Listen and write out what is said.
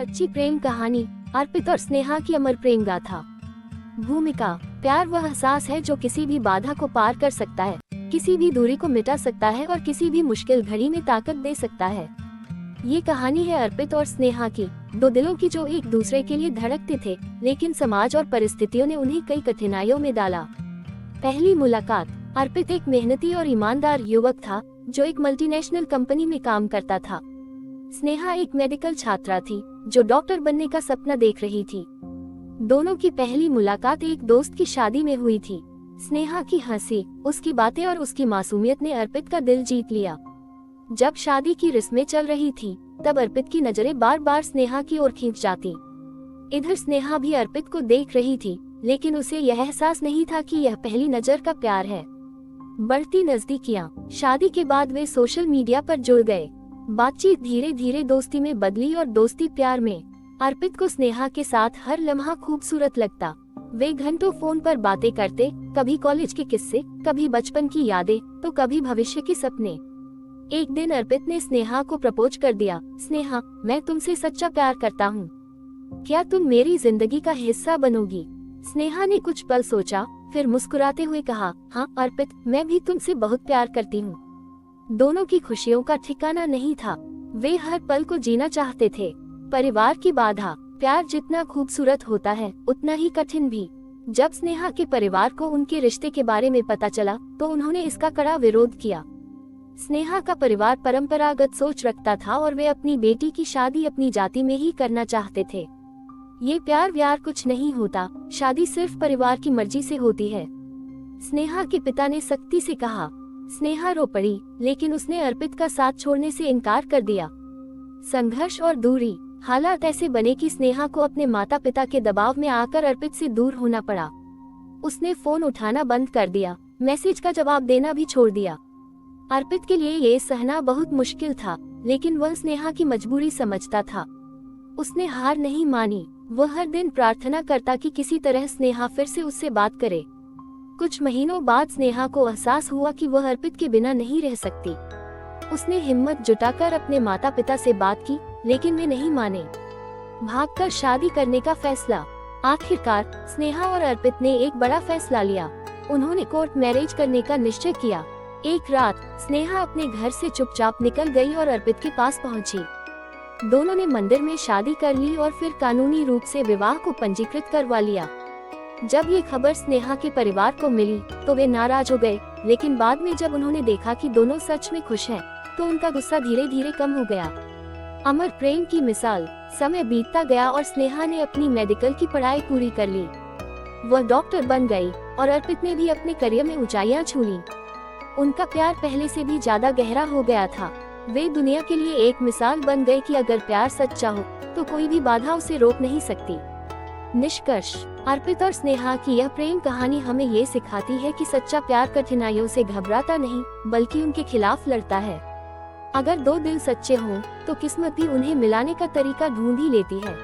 सच्ची प्रेम कहानी, अर्पित और स्नेहा की अमर प्रेम गाथा। भूमिका। प्यार वह एहसास है जो किसी भी बाधा को पार कर सकता है, किसी भी दूरी को मिटा सकता है और किसी भी मुश्किल घड़ी में ताकत दे सकता है। ये कहानी है अर्पित और स्नेहा की, दो दिलों की जो एक दूसरे के लिए धड़कते थे, लेकिन समाज और परिस्थितियों ने उन्हें कई कठिनाइयों में डाला। पहली मुलाकात। अर्पित एक मेहनती और ईमानदार युवक था जो एक मल्टीनेशनल कंपनी में काम करता था। स्नेहा एक मेडिकल छात्रा थी जो डॉक्टर बनने का सपना देख रही थी। दोनों की पहली मुलाकात एक दोस्त की शादी में हुई थी। स्नेहा की हंसी, उसकी बातें और उसकी मासूमियत ने अर्पित का दिल जीत लिया। जब शादी की रस्में चल रही थी, तब अर्पित की नजरें बार बार स्नेहा की ओर खींच जाती। इधर स्नेहा भी अर्पित को देख रही थी, लेकिन उसे यह एहसास नहीं था कि यह पहली नजर का प्यार है। बढ़ती नजदीकियां। शादी के बाद वे सोशल मीडिया पर जुड़ गए। बातचीत धीरे धीरे दोस्ती में बदली और दोस्ती प्यार में। अर्पित को स्नेहा के साथ हर लम्हा खूबसूरत लगता। वे घंटों फोन पर बातें करते, कभी कॉलेज के किस्से, कभी बचपन की यादें, तो कभी भविष्य के सपने। एक दिन अर्पित ने स्नेहा को प्रपोज कर दिया। स्नेहा, मैं तुमसे सच्चा प्यार करता हूँ। क्या तुम मेरी जिंदगी का हिस्सा बनोगी? स्नेहा ने कुछ पल सोचा, फिर मुस्कुराते हुए कहा, हाँ अर्पित, मैं भी तुमसे बहुत प्यार करती हूँ। दोनों की खुशियों का ठिकाना नहीं था। वे हर पल को जीना चाहते थे। परिवार की बाधा। प्यार जितना खूबसूरत होता है, उतना ही कठिन भी। जब स्नेहा के परिवार को उनके रिश्ते के बारे में पता चला, तो उन्होंने इसका कड़ा विरोध किया। स्नेहा का परिवार परंपरागत सोच रखता था और वे अपनी बेटी की शादी अपनी जाति में ही करना चाहते थे। ये प्यार व्यार कुछ नहीं होता, शादी सिर्फ परिवार की मर्जी से होती है। स्नेहा के पिता ने सख्ती से कहा। स्नेहा रो पड़ी, लेकिन उसने अर्पित का साथ छोड़ने से इनकार कर दिया। संघर्ष और दूरी। हालात ऐसे बने कि स्नेहा को अपने माता पिता के दबाव में आकर अर्पित से दूर होना पड़ा। उसने फोन उठाना बंद कर दिया, मैसेज का जवाब देना भी छोड़ दिया। अर्पित के लिए ये सहना बहुत मुश्किल था, लेकिन वह स्नेहा की मजबूरी समझता था। उसने हार नहीं मानी। वह हर दिन प्रार्थना करता कि किसी तरह स्नेहा फिर से उससे बात करे। कुछ महीनों बाद स्नेहा को एहसास हुआ कि वह अर्पित के बिना नहीं रह सकती। उसने हिम्मत जुटाकर अपने माता पिता से बात की, लेकिन वे नहीं माने। भागकर शादी करने का फैसला। आखिरकार स्नेहा और अर्पित ने एक बड़ा फैसला लिया। उन्होंने कोर्ट मैरिज करने का निश्चय किया। एक रात स्नेहा अपने घर से चुपचाप निकल गई और अर्पित के पास पहुंची। दोनों ने मंदिर में शादी कर ली और फिर कानूनी रूप से विवाह को पंजीकृत करवा लिया। जब ये खबर स्नेहा के परिवार को मिली, तो वे नाराज हो गए, लेकिन बाद में जब उन्होंने देखा कि दोनों सच में खुश हैं, तो उनका गुस्सा धीरे धीरे कम हो गया। अमर प्रेम की मिसाल। समय बीतता गया और स्नेहा ने अपनी मेडिकल की पढ़ाई पूरी कर ली। वह डॉक्टर बन गई और अर्पित ने भी अपने करियर में ऊंचाइयां छू ली। उनका प्यार पहले से भी ज्यादा गहरा हो गया था। वे दुनिया के लिए एक मिसाल बन गए कि अगर प्यार सच्चा हो, तो कोई भी बाधा उसे रोक नहीं सकती। निष्कर्ष। अर्पित और स्नेहा की यह प्रेम कहानी हमें ये सिखाती है कि सच्चा प्यार कठिनाइयों से घबराता नहीं, बल्कि उनके खिलाफ लड़ता है। अगर दो दिल सच्चे हों, तो किस्मत भी उन्हें मिलाने का तरीका ढूंढ ही लेती है।